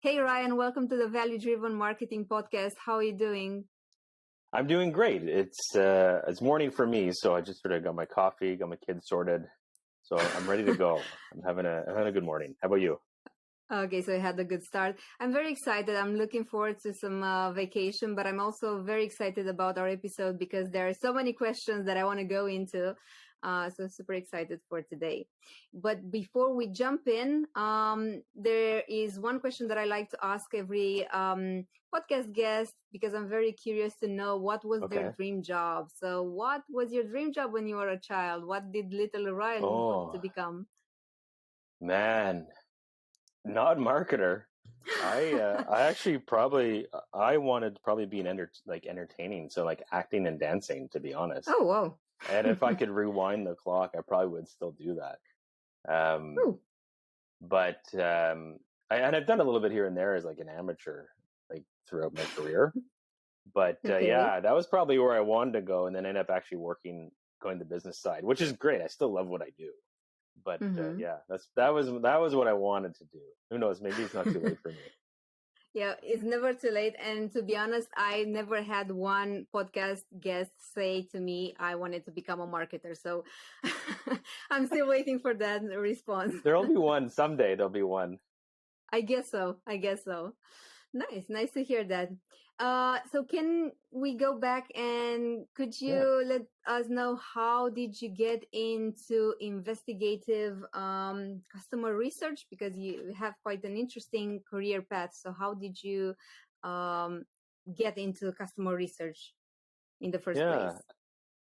Hey Ryan, welcome to the Value Driven Marketing Podcast. How are you doing? I'm doing great. It's morning for me, so I just sort of got my coffee, got my kids sorted, so I'm ready to go. I'm having a good morning. How about you? Okay, so I had a good start. I'm very excited. I'm looking forward to some vacation, but I'm also very excited about our episode because there are so many questions that I want to go into. So super excited for today. But before we jump in, there is one question that I like to ask every podcast guest because I'm very curious to know what was their dream job. So what was your dream job when you were a child? What did little Ryan want to become? Man, not marketer. I actually I wanted to probably be entertaining, so like acting and dancing, to be honest. Oh, wow. And if I could rewind the clock, I probably would still do that. I've done a little bit here and there as like an amateur, like throughout my career. But yeah, that was probably where I wanted to go, and then end up actually going the business side, which is great. I still love what I do. But yeah, that was what I wanted to do. Who knows? Maybe it's not too late for me. Yeah, it's never too late. And to be honest, I never had one podcast guest say to me, I wanted to become a marketer. So I'm still waiting for that response. There'll be one someday. There'll be one. I guess so. Nice to hear that. So can we go back and could you let us know how did you get into investigative customer research? Because you have quite an interesting career path. So how did you get into customer research in the first place?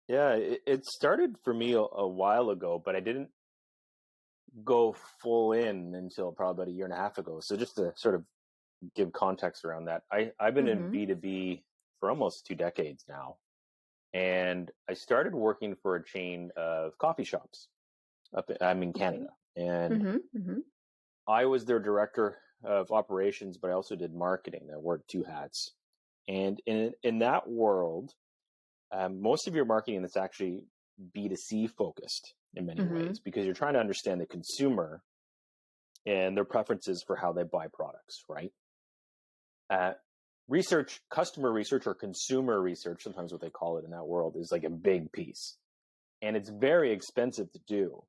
Yeah, it started for me a while ago, but I didn't go full in until probably about a year and a half ago. So just to sort of give context around that, I've been in B2B for almost 2 decades now. And I started working for a chain of coffee shops I'm in Canada. And I was their director of operations, but I also did marketing. I wore 2 hats. And in that world, most of your marketing is actually B2C focused in many ways, because you're trying to understand the consumer and their preferences for how they buy products, right? Customer research or consumer research, sometimes what they call it in that world, is like a big piece. And it's very expensive to do.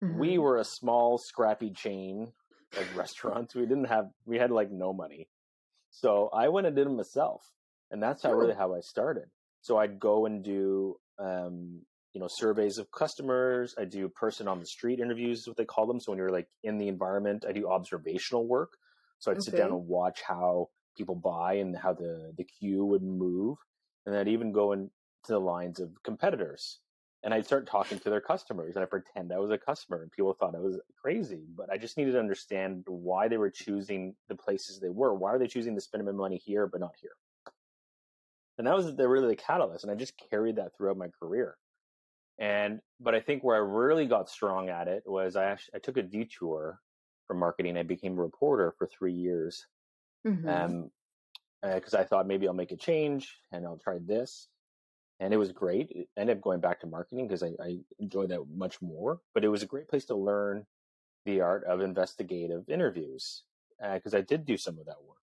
We were a small, scrappy chain of restaurants. We had like no money. So I went and did them myself. And that's how I started. So I'd go and do, surveys of customers. I do person on the street interviews, is what they call them. So when you're like in the environment, I do observational work. So I'd sit down and watch how people buy and how the queue would move. And then I'd even go into the lines of competitors. And I'd start talking to their customers, and I pretend I was a customer, and people thought I was crazy. But I just needed to understand why they were choosing the places they were. Why are they choosing to spend my money here but not here? And that was really the catalyst. And I just carried that throughout my career. But I think where I really got strong at it was I took a detour from marketing. I became a reporter for 3 years because I thought maybe I'll make a change and I'll try this. And it was great. It ended up going back to marketing because I enjoyed that much more. But it was a great place to learn the art of investigative interviews because I did do some of that work.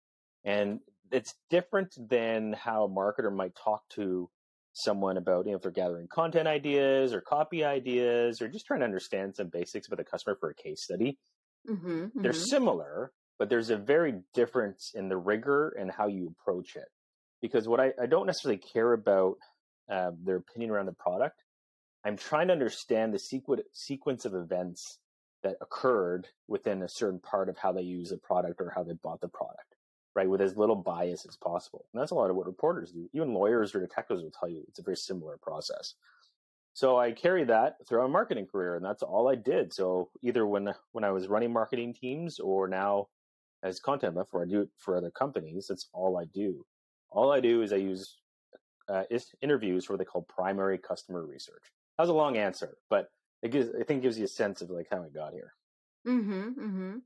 And it's different than how a marketer might talk to someone about, if they're gathering content ideas or copy ideas or just trying to understand some basics about the customer for a case study. They're similar, but there's a very difference in the rigor and how you approach it. Because what I don't necessarily care about their opinion around the product. I'm trying to understand the sequence of events that occurred within a certain part of how they use a product or how they bought the product, right? With as little bias as possible. And that's a lot of what reporters do. Even lawyers or detectives will tell you it's a very similar process. So I carried that throughout my marketing career, and that's all I did. So either when I was running marketing teams or now as content before I do it for other companies, that's all I do. All I do is I use interviews for what they call primary customer research. That was a long answer, but I think it gives you a sense of like how I got here. And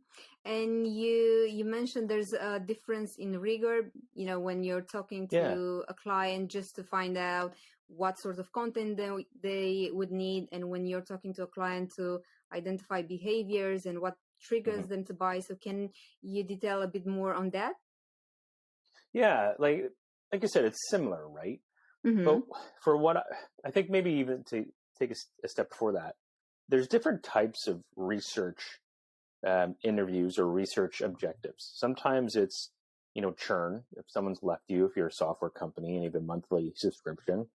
you mentioned there's a difference in rigor, when you're talking to a client just to find out what sort of content they would need, and when you're talking to a client to identify behaviors and what triggers them to buy. So can you detail a bit more on that? Yeah, like I said, it's similar, right? But for what I think, maybe even to take a step before that, there's different types of research interviews or research objectives. Sometimes it's, churn. If someone's left you, if you're a software company and you have a monthly subscription,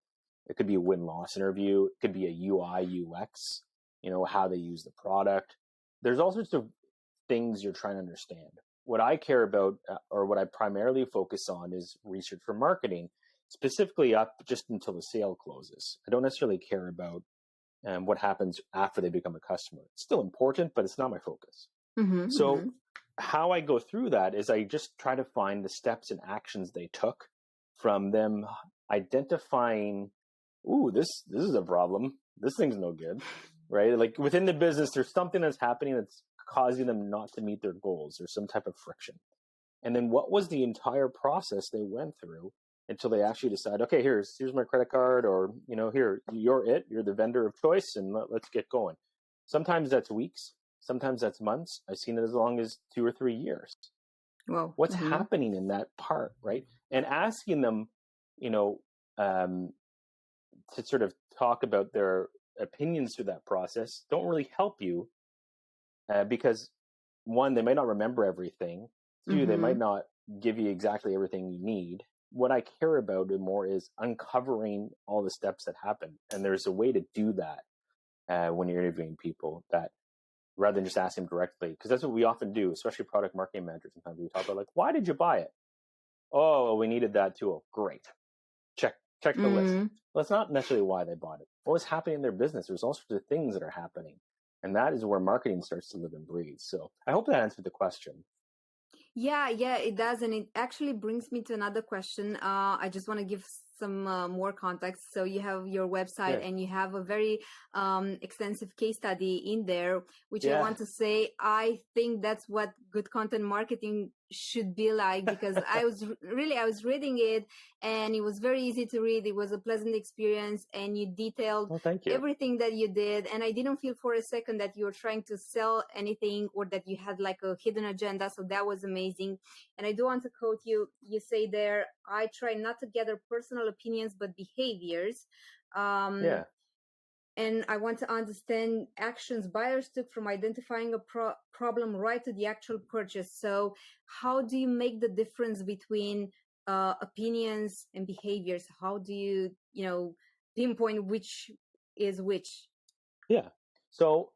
it could be a win-loss interview. It could be a UI, UX, how they use the product. There's all sorts of things you're trying to understand. What I care about, or what I primarily focus on, is research for marketing, specifically up just until the sale closes. I don't necessarily care about what happens after they become a customer. It's still important, but it's not my focus. So how I go through that is I just try to find the steps and actions they took from them identifying, ooh, this is a problem. This thing's no good, right? Like within the business, there's something that's happening that's causing them not to meet their goals. There's some type of friction. And then what was the entire process they went through until they actually decide, okay, here's my credit card, or, here, you're the vendor of choice, and let's get going. Sometimes that's weeks. Sometimes that's months. I've seen it as long as 2 or 3 years. Well, what's happening in that part, right? And asking them, to sort of talk about their opinions through that process don't really help you, because one, they might not remember everything. Two, they might not give you exactly everything you need. What I care about more is uncovering all the steps that happen. And there's a way to do that when you're interviewing people, that rather than just ask them directly, because that's what we often do, especially product marketing managers. Sometimes we talk about, like, why did you buy it? Oh, well, we needed that tool. Great. Check the list. Well, that's not necessarily why they bought it. What was happening in their business? There's all sorts of things that are happening. And that is where marketing starts to live and breathe. So I hope that answered the question. Yeah, it does. And it actually brings me to another question. I just want to give some more context. So you have your website and you have a very extensive case study in there, which I want to say, I think that's what good content marketing should be like, because I was reading it and it was very easy to read. It was a pleasant experience, and you detailed everything that you did. And I didn't feel for a second that you were trying to sell anything or that you had like a hidden agenda. So that was amazing. And I do want to quote you. You say there, I try not to gather personal opinions, but behaviors. And I want to understand actions buyers took from identifying a problem right to the actual purchase. So how do you make the difference between opinions and behaviors? How do you, pinpoint which is which? Yeah. So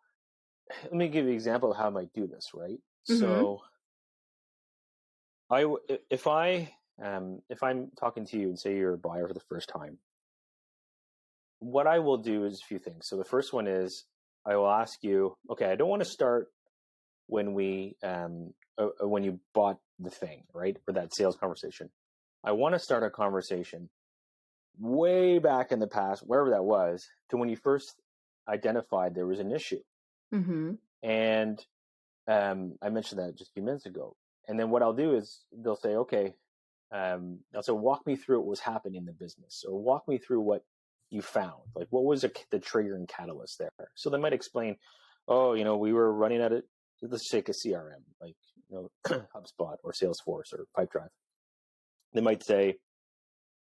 let me give you an example of how I might do this, right? So if I'm talking to you and say you're a buyer for the first time, what I will do is a few things. So the first one is I will ask you, okay, I don't want to start when when you bought the thing, right? Or that sales conversation. I want to start a conversation way back in the past, wherever that was, to when you first identified there was an issue. And I mentioned that just a few minutes ago. And then what I'll do is they'll say, okay, they'll say, walk me through what was happening in the business, or walk me through what you found. Like, what was the triggering catalyst there? So they might explain, oh, we were running at it, let's take a CRM, like, HubSpot or Salesforce or Pipedrive. They might say,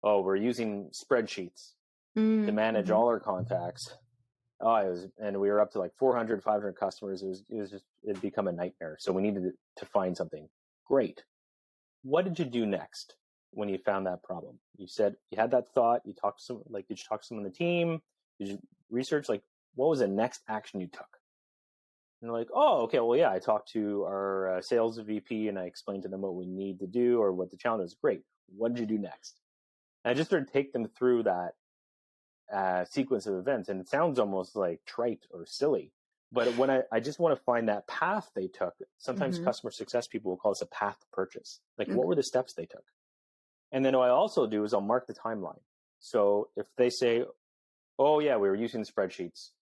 oh, we're using spreadsheets to manage all our contacts. And we were up to like 400, 500 customers. It'd become a nightmare. So we needed to find something. Great. What did you do next when you found that problem? You said you had that thought. You talked to did you talk to someone on the team? Did you research? Like, what was the next action you took? And they're like, oh, okay, well, yeah, I talked to our sales VP and I explained to them what we need to do or what the challenge is. Great. What did you do next? And I just sort of take them through that sequence of events. And it sounds almost like trite or silly, but when I just want to find that path they took. Sometimes customer success people will call this a path to purchase. Like, what were the steps they took? And then what I also do is I'll mark the timeline. So if they say, oh yeah, we were using spreadsheets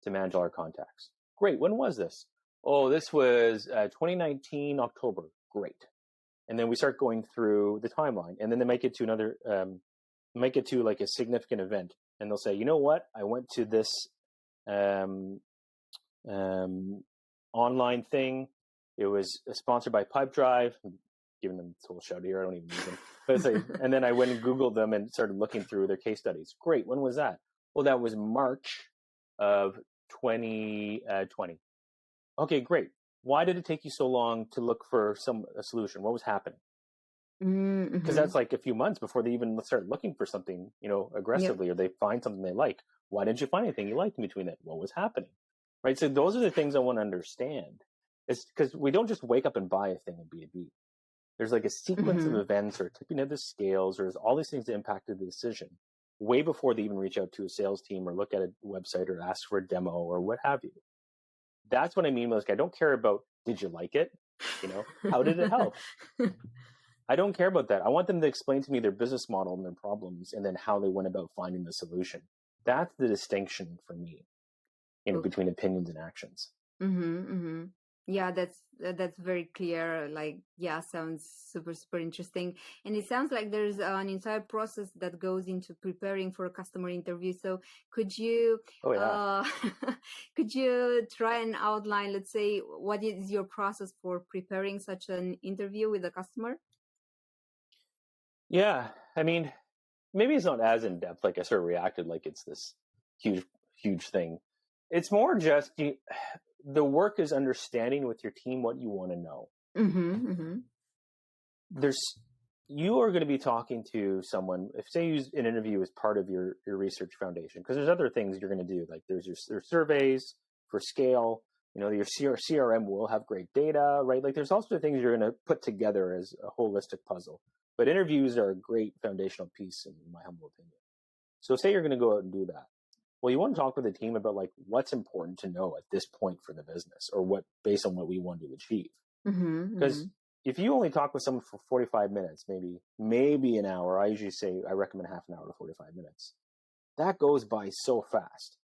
to manage all our contacts. Great. When was this? Oh, this was 2019, October. Great. And then we start going through the timeline, and then they might get to like a significant event, and they'll say, you know what? I went to this online thing. It was sponsored by Pipe Drive. I'm giving them this whole shout here. I don't even use them. But it's like, and then I went and Googled them and started looking through their case studies. Great. When was that? Well, that was March of 2020. Okay, great. Why did it take you so long to look for a solution? What was happening? Because that's like a few months before they even start looking for something, aggressively, or they find something they like. Why didn't you find anything you liked in between that? What was happening? Right. So those are the things I want to understand. It's because we don't just wake up and buy a thing in B2B. There's like a sequence of events or tipping of the scales, or there's all these things that impacted the decision way before they even reach out to a sales team or look at a website or ask for a demo or what have you. That's what I mean. Like, I don't care about, did you like it? How did it help? I don't care about that. I want them to explain to me their business model and their problems, and then how they went about finding the solution. That's the distinction for me, between opinions and actions. Yeah, that's very clear. Like, yeah, sounds super, super interesting. And it sounds like there's an entire process that goes into preparing for a customer interview. So could you, could you try and outline, let's say, what is your process for preparing such an interview with a customer? Yeah, I mean, maybe it's not as in depth. Like, I sort of reacted like it's this huge, huge thing. It's more just the work is understanding with your team what you want to know. You are going to be talking to someone. If say you use an interview as part of your research foundation, because there's other things you're going to do. Like there's surveys for scale. Your CRM will have great data, right? Like there's also things you're going to put together as a holistic puzzle. But interviews are a great foundational piece, in my humble opinion. So say you're going to go out and do that. Well, you want to talk with the team about like what's important to know at this point for the business, or what based on what we want to achieve. Because if you only talk with someone for 45 minutes, maybe an hour, I usually say I recommend half an hour to 45 minutes. That goes by so fast.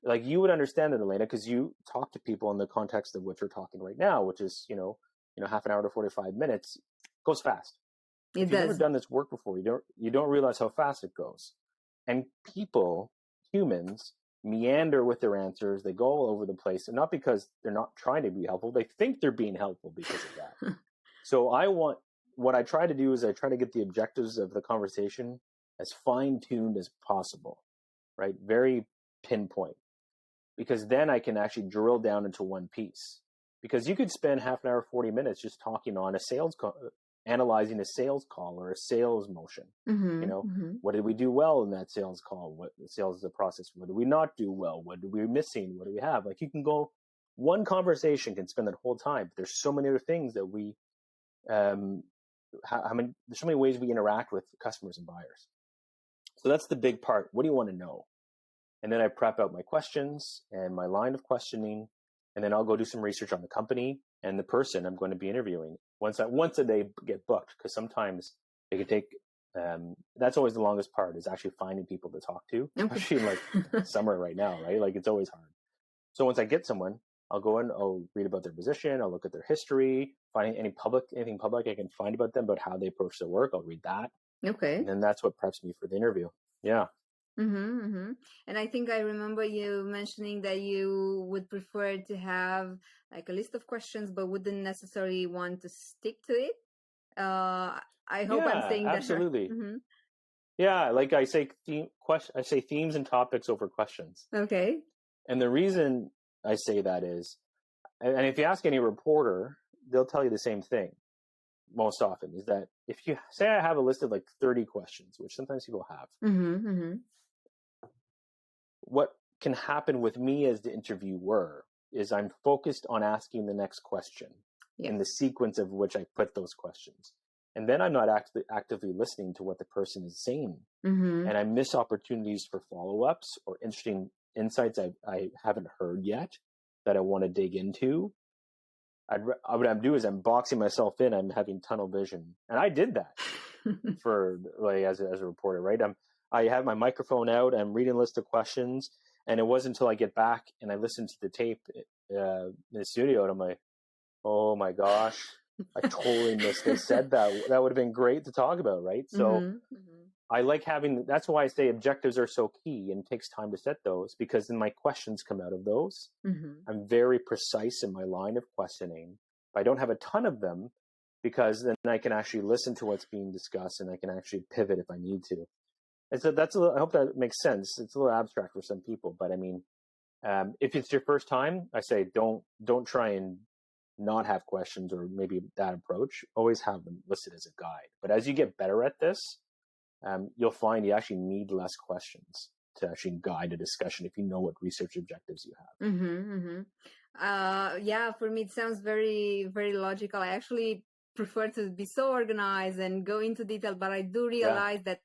Like you would understand it, Elena, because you talk to people in the context of what you're talking right now, which is half an hour to 45 minutes goes fast. If you've never done this work before, you don't realize how fast it goes. And humans meander with their answers. They go all over the place, and not because they're not trying to be helpful. They think they're being helpful because of that. So what I try to do is I try to get the objectives of the conversation as fine-tuned as possible, right? Very pinpoint, because then I can actually drill down into one piece. Because you could spend half an hour, 40 minutes just talking on a sales call, analyzing a sales call or a sales motion. What did we do well in that sales call? What the sales is a process? What did we not do well? What did we missing? What do we have? Like you can go, one conversation can spend that whole time. But there's so many other things that we, there's so many ways we interact with customers and buyers. So that's the big part. What do you want to know? And then I prep out my questions and my line of questioning, and then I'll go do some research on the company and the person I'm going to be interviewing once they get booked, because sometimes it could take. That's always the longest part, is actually finding people to talk to, especially in like summer right now, right? Like it's always hard. So once I get someone, I'll go in, I'll read about their position, I'll look at their history, find anything public I can find about them, about how they approach their work. I'll read that. Okay. And then that's what preps me for the interview. Yeah. And I think I remember you mentioning that you would prefer to have like a list of questions, but wouldn't necessarily want to stick to it. I hope I'm saying that. Absolutely. Yeah, like I say, themes and topics over questions. Okay. And the reason I say that is, and if you ask any reporter, they'll tell you the same thing most often, is that if you say I have a list of like 30 questions, which sometimes people have, what can happen with me as the interviewer is I'm focused on asking the next question in the sequence of which I put those questions. And then I'm not actively listening to what the person is saying. And I miss opportunities for follow-ups or interesting insights I haven't heard yet that I want to dig into. What I'm doing is I'm boxing myself in. I'm having tunnel vision. And I did that for like as a reporter, right? I have my microphone out. I'm reading a list of questions. And it wasn't until I get back and I listen to the tape in the studio, and I'm like, oh my gosh, I totally missed. They said that. That would have been great to talk about, right? So I like having, that's why I say objectives are so key, and it takes time to set those, because then my questions come out of those. I'm very precise in my line of questioning. But I don't have a ton of them because then I can actually listen to what's being discussed and I can actually pivot if I need to. And so that's I hope that makes sense. It's a little abstract for some people, but I mean, if it's your first time, I say don't try and not have questions or maybe that approach. Always have them listed as a guide. But as you get better at this, you'll find you actually need less questions to actually guide a discussion if you know what research objectives you have. Yeah, for me, it sounds very, very logical. I actually prefer to be so organized and go into detail, but I do realize that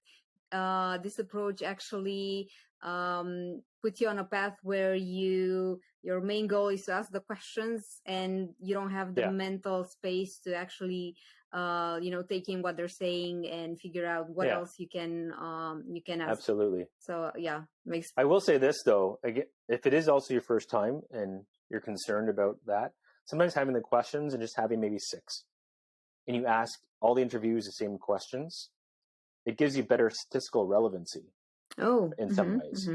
this approach actually puts you on a path where your main goal is to ask the questions and you don't have the mental space to actually take in what they're saying and figure out what else you can ask. Absolutely. So I will say this though, again, if it is also your first time and you're concerned about that, sometimes having the questions and just having maybe 6 and you ask all the interviews the same questions, it gives you better statistical relevancy in some ways.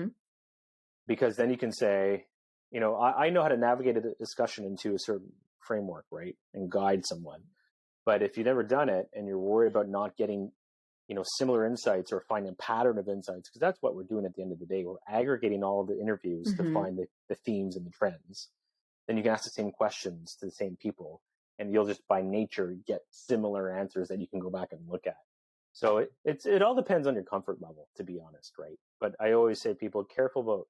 Because then you can say, I know how to navigate a discussion into a certain framework, right? And guide someone. But if you've never done it and you're worried about not getting, similar insights or finding a pattern of insights, because that's what we're doing at the end of the day. We're aggregating all of the interviews to find the themes and the trends. Then you can ask the same questions to the same people and you'll just by nature get similar answers that you can go back and look at. So it all depends on your comfort level, to be honest, right? But I always say people careful about,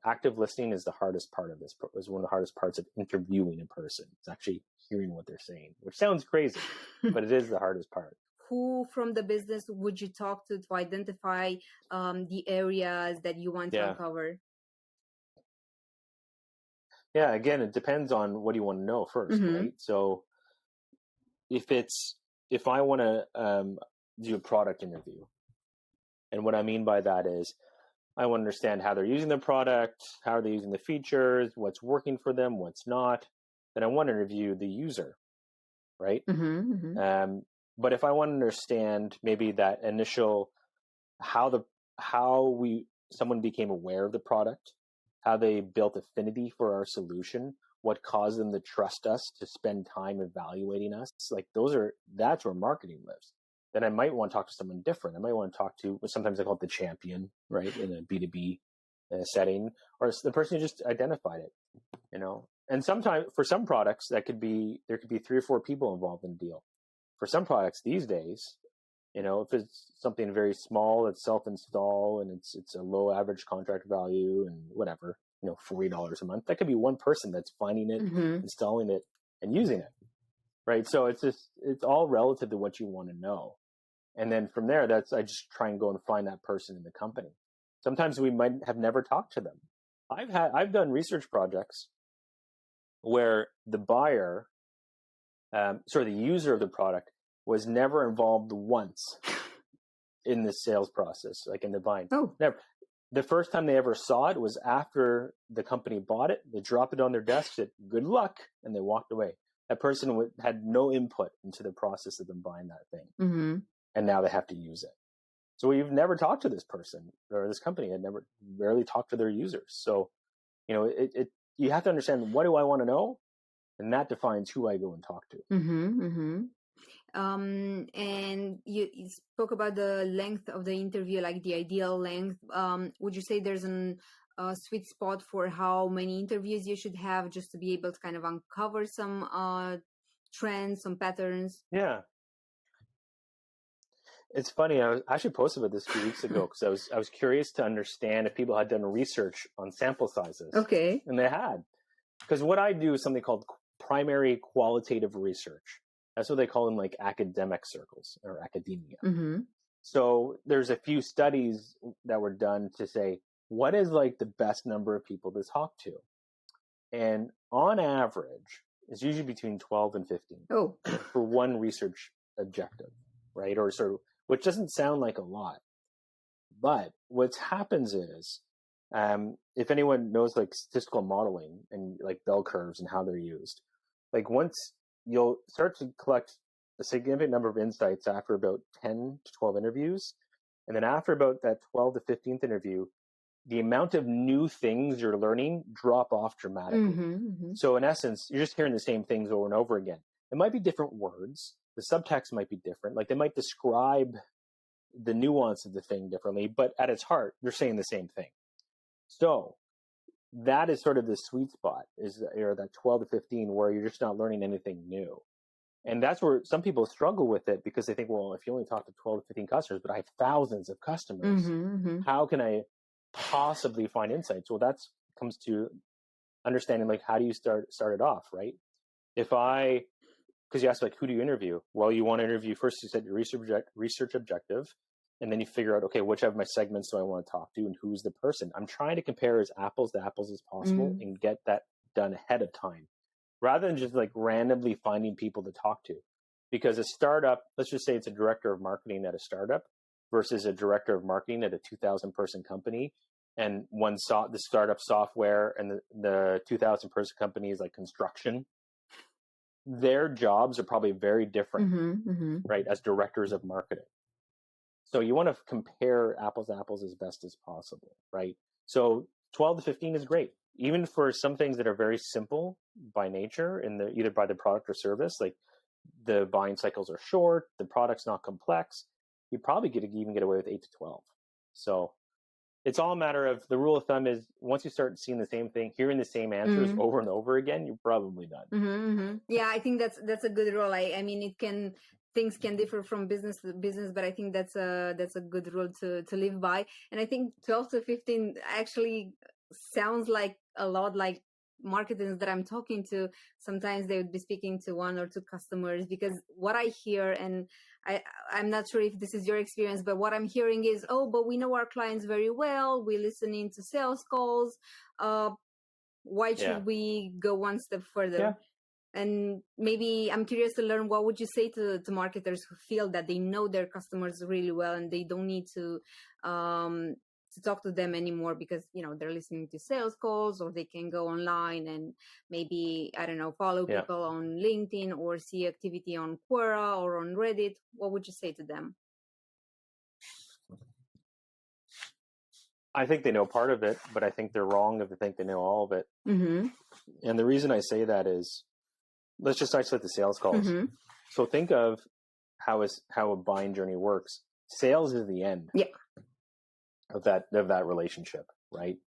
active listening is the hardest part of this. Is one of the hardest parts of interviewing a person. It's actually hearing what they're saying, which sounds crazy, but it is the hardest part. Who from the business would you talk to identify the areas that you want to uncover? Yeah, again, it depends on what you want to know first, right? So if I want to do a product interview, and what I mean by that is I want to understand how they're using the product, how are they using the features, what's working for them, what's not, then I want to interview the user, right? But if I want to understand maybe that initial someone became aware of the product, how they built affinity for our solution, what caused them to trust us, to spend time evaluating us, like that's where marketing lives. Then I might want to talk to someone different. I might want to talk to, sometimes I call it the champion, right, in a B2B setting, or it's the person who just identified it, And sometimes for some products there could be 3 or 4 people involved in the deal. For some products these days, if it's something very small, it's self-install and it's a low average contract value and whatever, $40 a month, that could be one person that's finding it, installing it, and using it, right? So it's all relative to what you want to know. And then from there, I just try and go and find that person in the company. Sometimes we might have never talked to them. I've done research projects where the buyer, the user of the product was never involved once in the sales process, like in the buying. Oh, never. The first time they ever saw it was after the company bought it. They dropped it on their desk, said, "Good luck," and they walked away. That person had no input into the process of them buying that thing. And now they have to use it. So we've never talked to this person, or this company had rarely talked to their users. So, you have to understand, what do I want to know? And that defines who I go and talk to. And you spoke about the length of the interview, like the ideal length. Would you say there's a sweet spot for how many interviews you should have just to be able to kind of uncover some trends, some patterns? Yeah. It's funny. I actually posted about this a few weeks ago because I was curious to understand if people had done research on sample sizes. Okay. And they had. Because what I do is something called primary qualitative research. That's what they call in like academic circles or academia. So there's a few studies that were done to say, what is like the best number of people to talk to? And on average, it's usually between 12 and 15 for one research objective, right? Or which doesn't sound like a lot. But what happens is, if anyone knows like statistical modeling and like bell curves and how they're used, like once you'll start to collect a significant number of insights after about 10 to 12 interviews. And then after about that 12 to 15th interview, the amount of new things you're learning drop off dramatically. So in essence, you're just hearing the same things over and over again. It might be different words. The subtext might be different. Like they might describe the nuance of the thing differently, but at its heart, they're saying the same thing. So that is sort of the sweet spot, is that 12 to 15 where you're just not learning anything new. And that's where some people struggle with it, because they think, well, if you only talk to 12 to 15 customers, but I have thousands of customers, how can I possibly find insights? Well, that comes to understanding, like, how do you start it off, right? Because you ask, like, who do you interview? Well, you want to interview first, you set your research objective, and then you figure out, okay, which of my segments do I want to talk to, and who's the person? I'm trying to compare as apples to apples as possible and get that done ahead of time, rather than just like randomly finding people to talk to. Because a startup, let's just say it's a director of marketing at a startup versus a director of marketing at a 2,000 person company, and the startup software and the 2,000 person company is like construction. Their jobs are probably very different, right, as directors of marketing. So you want to compare apples to apples as best as possible, right? So 12 to 15 is great. Even for some things that are very simple by nature, either by the product or service, like the buying cycles are short, the product's not complex, you probably even get away with 8 to 12. So it's all a matter of, the rule of thumb is, once you start seeing the same thing, hearing the same answers over and over again, you're probably done. Yeah, I think that's a good rule. I mean, things can differ from business to business, but I think that's a good rule to live by. And I think 12 to 15 actually sounds like a lot like marketers that I'm talking to. Sometimes they would be speaking to 1 or 2 customers, because what I hear, and I'm not sure if this is your experience, but what I'm hearing is, oh, but we know our clients very well. We're listening to sales calls. Why should we go one step further? Yeah. And maybe I'm curious to learn, what would you say to marketers who feel that they know their customers really well and they don't need to talk to them anymore, because, you know, they're listening to sales calls, or they can go online and maybe, I don't know, follow people on LinkedIn or see activity on Quora or on Reddit. What would you say to them? I think they know part of it, but I think they're wrong if they think they know all of it. And the reason I say that is, let's just isolate the sales calls. So think of how a buying journey works. Sales is the end of that relationship, right?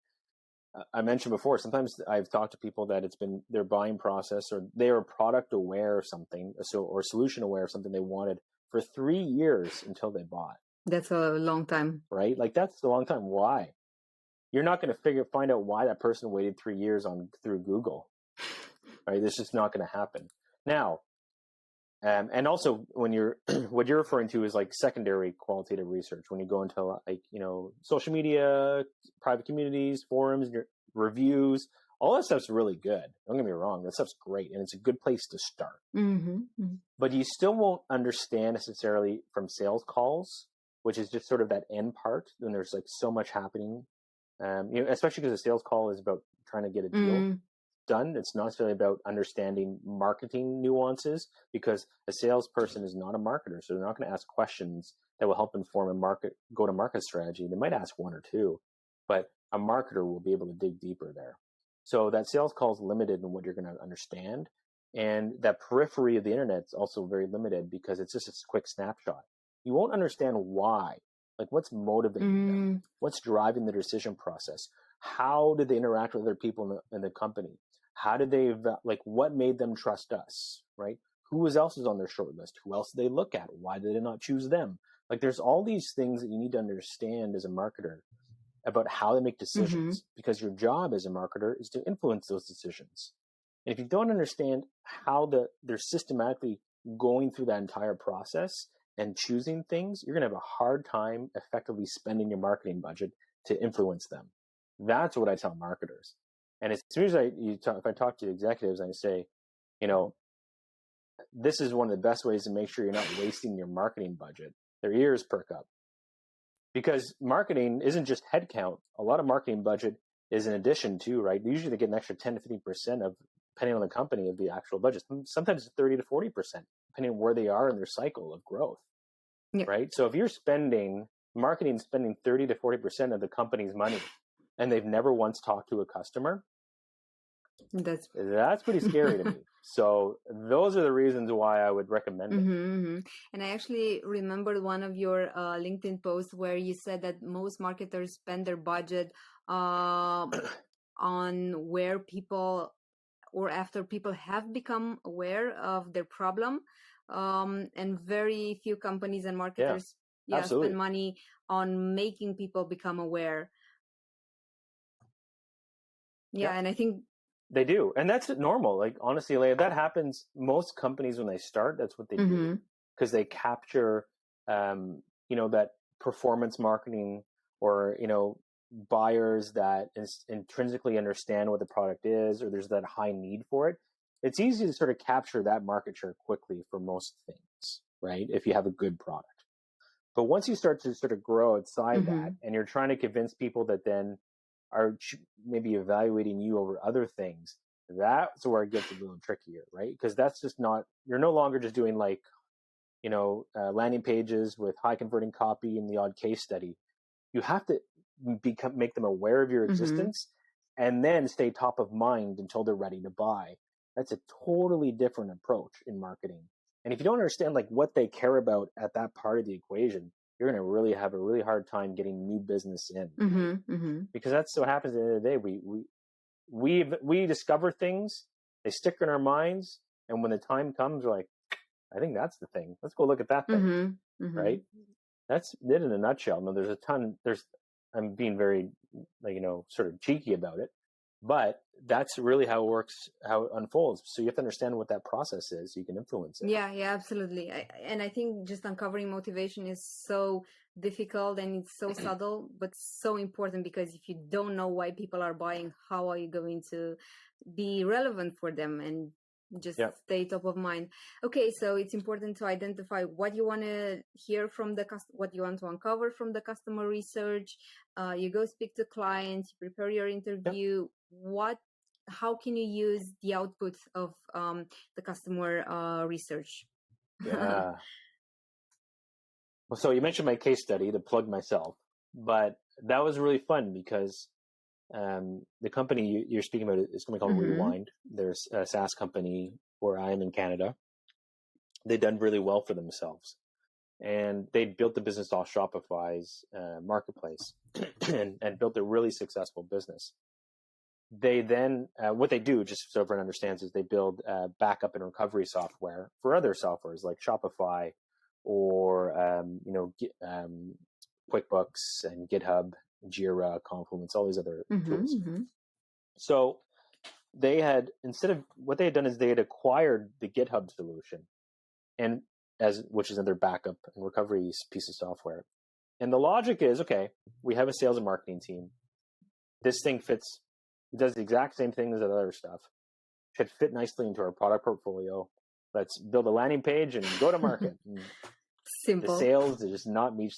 I mentioned before, sometimes I've talked to people that it's been their buying process, or they are product aware of something, or solution aware of something they wanted for 3 years until they bought. That's a long time, right? Like, that's a long time. Why? You're not going to find out why that person waited 3 years through Google, right? This is not going to happen. Now, and also when what you're referring to is like secondary qualitative research. When you go into, like, you know, social media, private communities, forums, reviews, all that stuff's really good. Don't get me wrong. That stuff's great. And it's a good place to start. But you still won't understand necessarily from sales calls, which is just sort of that end part when there's like so much happening. Especially because a sales call is about trying to get a deal done. It's not necessarily about understanding marketing nuances, because a salesperson is not a marketer. So they're not going to ask questions that will help inform a go-to-market strategy. They might ask 1 or 2, but a marketer will be able to dig deeper there. So that sales call is limited in what you're going to understand. And that periphery of the internet is also very limited, because it's just a quick snapshot. You won't understand why, like what's motivating them, what's driving the decision process, how did they interact with other people in the company, how did they, like, what made them trust us, right? Who else is on their short list? Who else did they look at? Why did they not choose them? Like, there's all these things that you need to understand as a marketer about how they make decisions, because your job as a marketer is to influence those decisions. And if you don't understand how they're systematically going through that entire process and choosing things, you're going to have a hard time effectively spending your marketing budget to influence them. That's what I tell marketers. And as soon as if I talk to executives, I say, you know, this is one of the best ways to make sure you're not wasting your marketing budget. Their ears perk up, because marketing isn't just headcount. A lot of marketing budget is in addition to, right? Usually they get an extra 10 to 15% of, depending on the company, of the actual budget. Sometimes 30 to 40%, depending on where they are in their cycle of growth, right? So if you're spending 30 to 40% of the company's money and they've never once talked to a customer, That's pretty scary to me. So those are the reasons why I would recommend it. And I actually remembered one of your LinkedIn posts where you said that most marketers spend their budget on where people, or after people have become aware of their problem, and very few companies and marketers spend money on making people become aware. And I think they do, and that's normal. Like, honestly, like, that happens. Most companies, when they start, that's what they do, because they capture that performance marketing, or buyers that intrinsically understand what the product is, or there's that high need for it. It's easy to sort of capture that market share quickly for most things, right? If you have a good product. But once you start to sort of grow outside that, and you're trying to convince people that then are maybe evaluating you over other things, that's where it gets a little trickier, right? Because that's just not, you're no longer just doing like, landing pages with high converting copy and the odd case study. You have to make them aware of your existence, and then stay top of mind until they're ready to buy. That's a totally different approach in marketing. And if you don't understand like what they care about at that part of the equation, you're going to really have a really hard time getting new business in, because that's what happens at the end of the day. We discover things, they stick in our minds, and when the time comes, we're like, I think that's the thing. Let's go look at that thing, right? That's it in a nutshell. Now, there's a ton. I'm being very, sort of cheeky about it, but that's really how it works, how it unfolds. So you have to understand what that process is so you can influence it. Yeah, absolutely. And I think just uncovering motivation is so difficult, and it's so subtle, but so important, because if you don't know why people are buying, how are you going to be relevant for them and just stay top of mind? Okay, so it's important to identify what you want to hear from what you want to uncover from the customer research. You go speak to clients, you prepare your interview. How can you use the output of the customer research? Well, so you mentioned my case study, to plug myself, but that was really fun because the company you're speaking about is going to be called Rewind. There's a SaaS company where I am in Canada. They've done really well for themselves, and they built the business off Shopify's marketplace and built a really successful business. They then, what they do, just so everyone understands, is they build backup and recovery software for other softwares like Shopify or QuickBooks and GitHub, Jira, Confluence, all these other tools. So they had, what they had done is they had acquired the GitHub solution, which is another backup and recovery piece of software. And the logic is, okay, we have a sales and marketing team. This thing fits. It does the exact same thing as that other stuff. Should fit nicely into our product portfolio. Let's build a landing page and go to market. Simple. The sales just not meet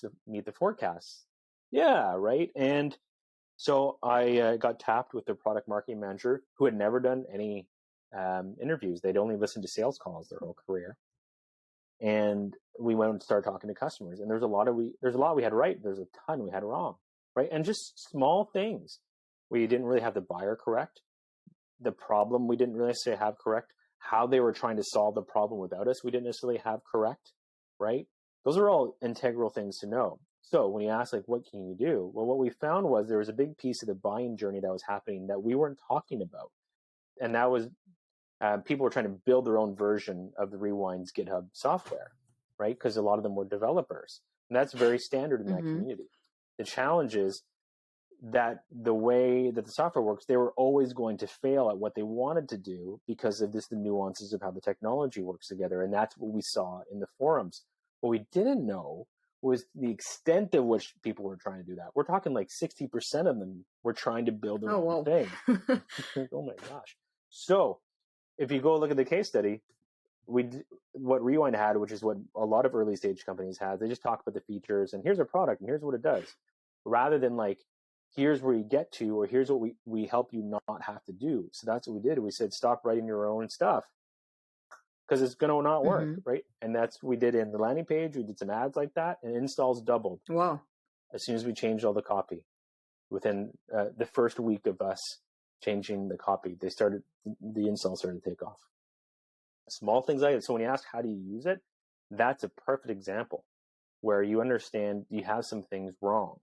the forecasts. Yeah, right. And so I got tapped with their product marketing manager, who had never done any interviews. They'd only listened to sales calls their whole career. And we went and started talking to customers. And there's a lot we had right. There's a ton we had wrong, right? And just small things. We didn't really have the buyer correct. The problem we didn't really necessarily have correct. How they were trying to solve the problem without us, we didn't necessarily have correct, right? Those are all integral things to know. So when you ask, like, what can you do? Well, what we found was there was a big piece of the buying journey that was happening that we weren't talking about. And that was people were trying to build their own version of the Rewind's GitHub software, right? Because a lot of them were developers. And that's very standard in that community. The challenge is that the way that the software works, they were always going to fail at what they wanted to do because of the nuances of how the technology works together. And that's what we saw in the forums. What we didn't know was the extent of which people were trying to do that. We're talking like 60% of them were trying to build their own thing. Oh my gosh. So if you go look at the case study, what Rewind had, which is what a lot of early stage companies have, they just talk about the features and here's our product and here's what it does, rather than like, here's where you get to, or here's what we help you not have to do. So that's what we did. We said, stop writing your own stuff because it's going to not work, right? And that's what we did in the landing page. We did some ads like that, and installs doubled. Wow. As soon as we changed all the copy. within the first week of us changing the copy, the install started to take off. Small things like that. So when you ask how do you use it, that's a perfect example where you understand you have some things wrong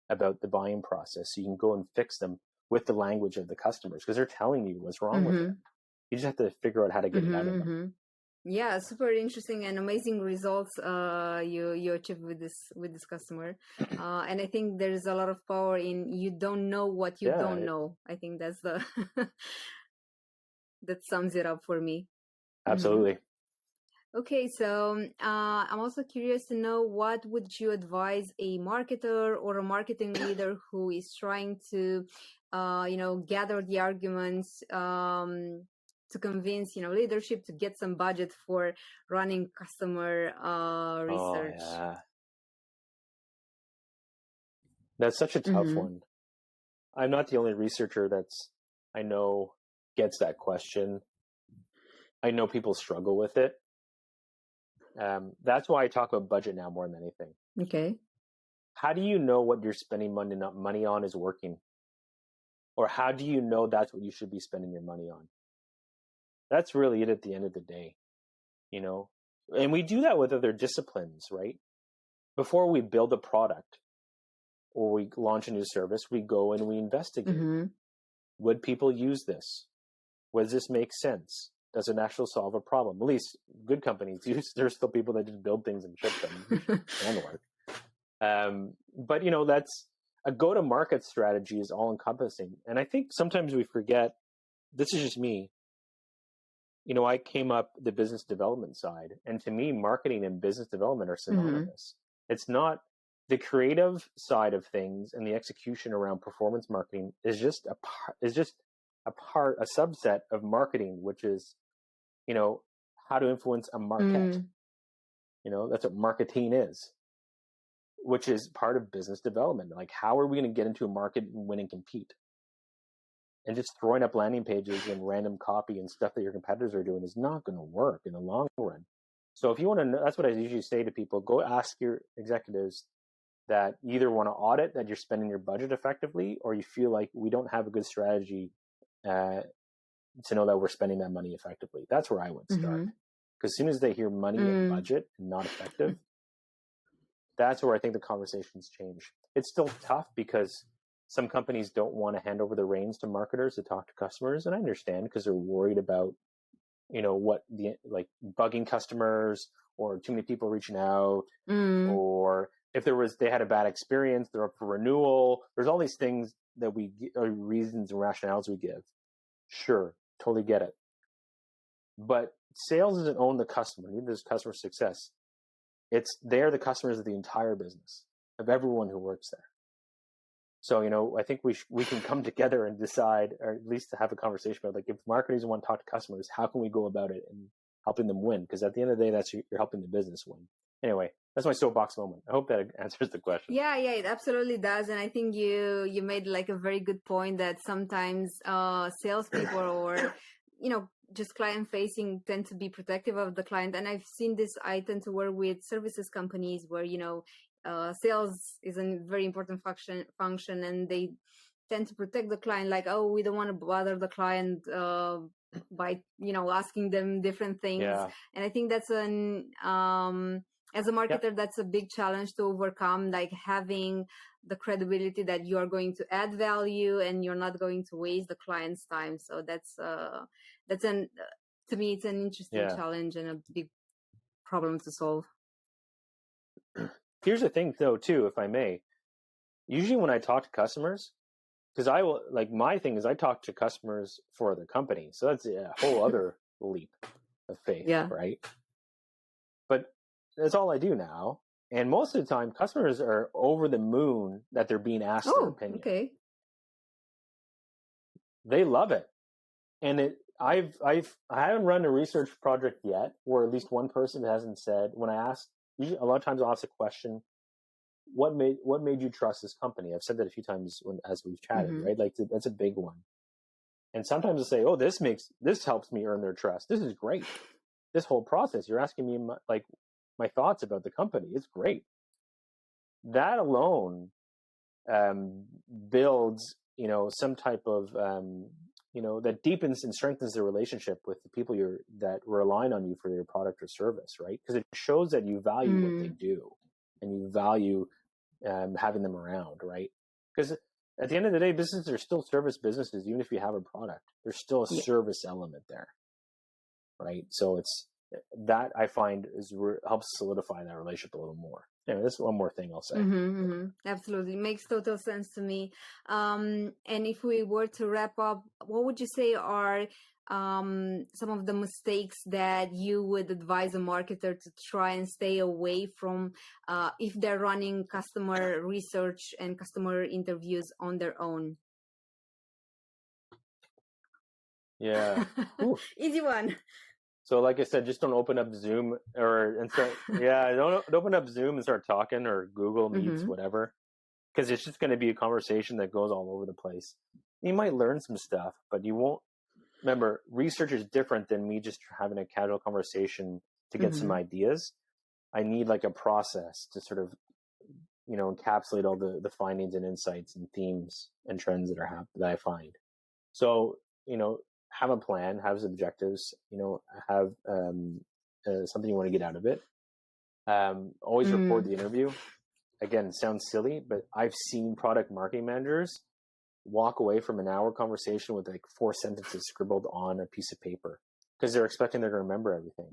about the buying process. So you can go and fix them with the language of the customers because they're telling you what's wrong with it. You just have to figure out how to get it out of them. Yeah, super interesting and amazing results you achieved with this customer. And I think there's a lot of power in you don't know what you don't know. I think that's the that sums it up for me. Absolutely. Okay, so I'm also curious to know, what would you advise a marketer or a marketing leader who is trying to, gather the arguments to convince, leadership to get some budget for running customer research? Oh, yeah. That's such a tough one. I'm not the only researcher I know gets that question. I know people struggle with it. That's why I talk about budget now more than anything. Okay. How do you know what you're spending money on is working? Or how do you know that's what you should be spending your money on? That's really it at the end of the day, And we do that with other disciplines, right? Before we build a product or we launch a new service, we go and we investigate. Would people use this? Does this make sense? Does it actually solve a problem? At least good companies there's still people that just build things and ship them and work. But that's a go-to-market strategy is all encompassing. And I think sometimes we forget, this is just me. I came up the business development side, and to me, marketing and business development are synonymous. It's not the creative side of things, and the execution around performance marketing is just a subset of marketing, which is, how to influence a market. That's what marketing is, which is part of business development. Like, how are we going to get into a market and win and compete? And just throwing up landing pages and random copy and stuff that your competitors are doing is not going to work in the long run. So if you want to know, that's what I usually say to people, go ask your executives that either want to audit that you're spending your budget effectively, or you feel like we don't have a good strategy to know that we're spending that money effectively. That's where I would start. Because as soon as they hear money and budget and not effective, that's where I think the conversations change. It's still tough because some companies don't want to hand over the reins to marketers to talk to customers. And I understand, because they're worried about, bugging customers or too many people reaching out, or if they had a bad experience, they're up for renewal. There's all these things that reasons and rationales we give. Sure, totally get it. But sales doesn't own the customer. Neither does customer success. They're the customers of the entire business, of everyone who works there. So, I think we can come together and decide, or at least to have a conversation about, like, if marketers want to talk to customers, how can we go about it and helping them win? Because at the end of the day, you're helping the business win. Anyway, that's my soapbox moment. I hope that answers the question. Yeah, it absolutely does. And I think you made like a very good point that sometimes salespeople or, just client facing tend to be protective of the client. And I've seen this, I tend to work with services companies where, sales is a very important function, and they tend to protect the client, like, oh, we don't want to bother the client by asking them different things. And I think that's as a marketer, that's a big challenge to overcome, like having the credibility that you are going to add value and you're not going to waste the client's time. So to me, it's an interesting challenge and a big problem to solve. Here's the thing, though, too, if I may. Usually when I talk to customers, because my thing is I talk to customers for the company. So that's a whole other leap of faith, right? But that's all I do now. And most of the time, customers are over the moon that they're being asked their opinion. Okay. They love it. And I haven't run a research project yet where at least one person hasn't said, when I ask, usually a lot of times I'll ask a question, what made you trust this company? I've said that a few times as we've chatted, right? Like, that's a big one. And sometimes I'll say, oh, this helps me earn their trust. This is great. This whole process, you're asking me my thoughts about the company. It's great. That alone builds, some type of, that deepens and strengthens the relationship with the people that relying on you for your product or service, right? Because it shows that you value what they do and you value having them around, right? Because at the end of the day, businesses are still service businesses. Even if you have a product, there's still a service element there, right? So it's that I find helps solidify that relationship a little more. Anyway, that's one more thing I'll say. Absolutely. Makes total sense to me. And if we were to wrap up, what would you say are some of the mistakes that you would advise a marketer to try and stay away from if they're running customer research and customer interviews on their own? Yeah. Easy one. So like I said, just don't open up Zoom don't open up Zoom and start talking, or Google Meets, whatever, because it's just going to be a conversation that goes all over the place. You might learn some stuff, but you won't. Remember, research is different than me just having a casual conversation to get some ideas. I need like a process to sort of, encapsulate all the findings and insights and themes and trends that I find. So, have a plan, have objectives, have something you want to get out of it. Always record the interview. Again, it sounds silly, but I've seen product marketing managers walk away from an hour conversation with like 4 sentences scribbled on a piece of paper because they're expecting they're going to remember everything.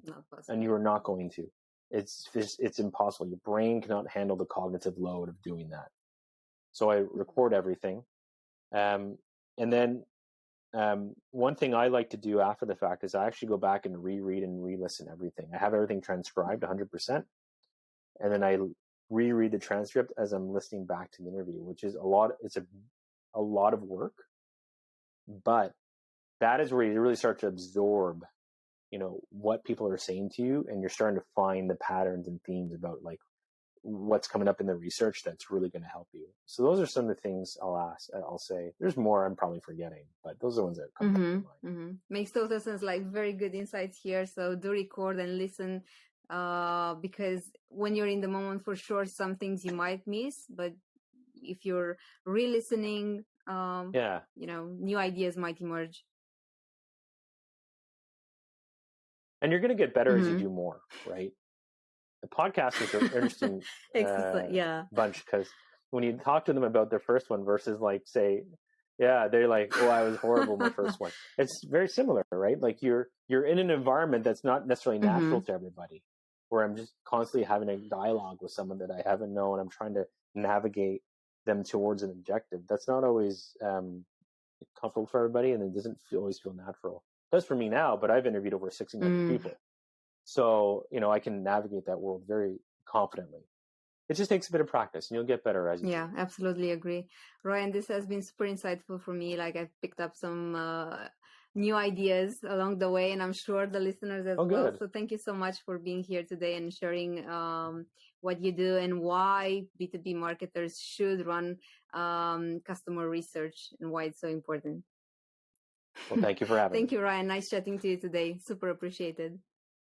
And you are not going to. It's impossible. Your brain cannot handle the cognitive load of doing that. So I record everything. And then one thing I like to do after the fact is I actually go back and reread and re-listen everything. I have everything transcribed 100%. And then I reread the transcript as I'm listening back to the interview, which is it's a lot of work, but that is where you really start to absorb, what people are saying to you, and you're starting to find the patterns and themes about like what's coming up in the research that's really going to help you. So those are some of the things I'll say. There's more I'm probably forgetting, but those are the ones that come to mind. Makes total sense. Like very good insights here. So do record and listen, because when you're in the moment, for sure, some things you might miss, but if you're re-listening, new ideas might emerge. And you're going to get better as you do more, right? The podcast is an interesting bunch, because when you talk to them about their first one versus like say, they're like, oh, I was horrible my first one. It's very similar, right? Like you're in an environment that's not necessarily natural to everybody, where I'm just constantly having a dialogue with someone that I haven't known. I'm trying to navigate them towards an objective. That's not always comfortable for everybody, and it doesn't always feel natural. It does for me now, but I've interviewed over 1,600 people. So, I can navigate that world very confidently. It just takes a bit of practice, and you'll get better as you do. Absolutely agree. Ryan, this has been super insightful for me. Like I've picked up some new ideas along the way, and I'm sure the listeners as well. Good. So thank you so much for being here today and sharing what you do and why B2B marketers should run customer research and why it's so important. Well, thank you for having me. Thank you, Ryan. Nice chatting to you today. Super appreciated.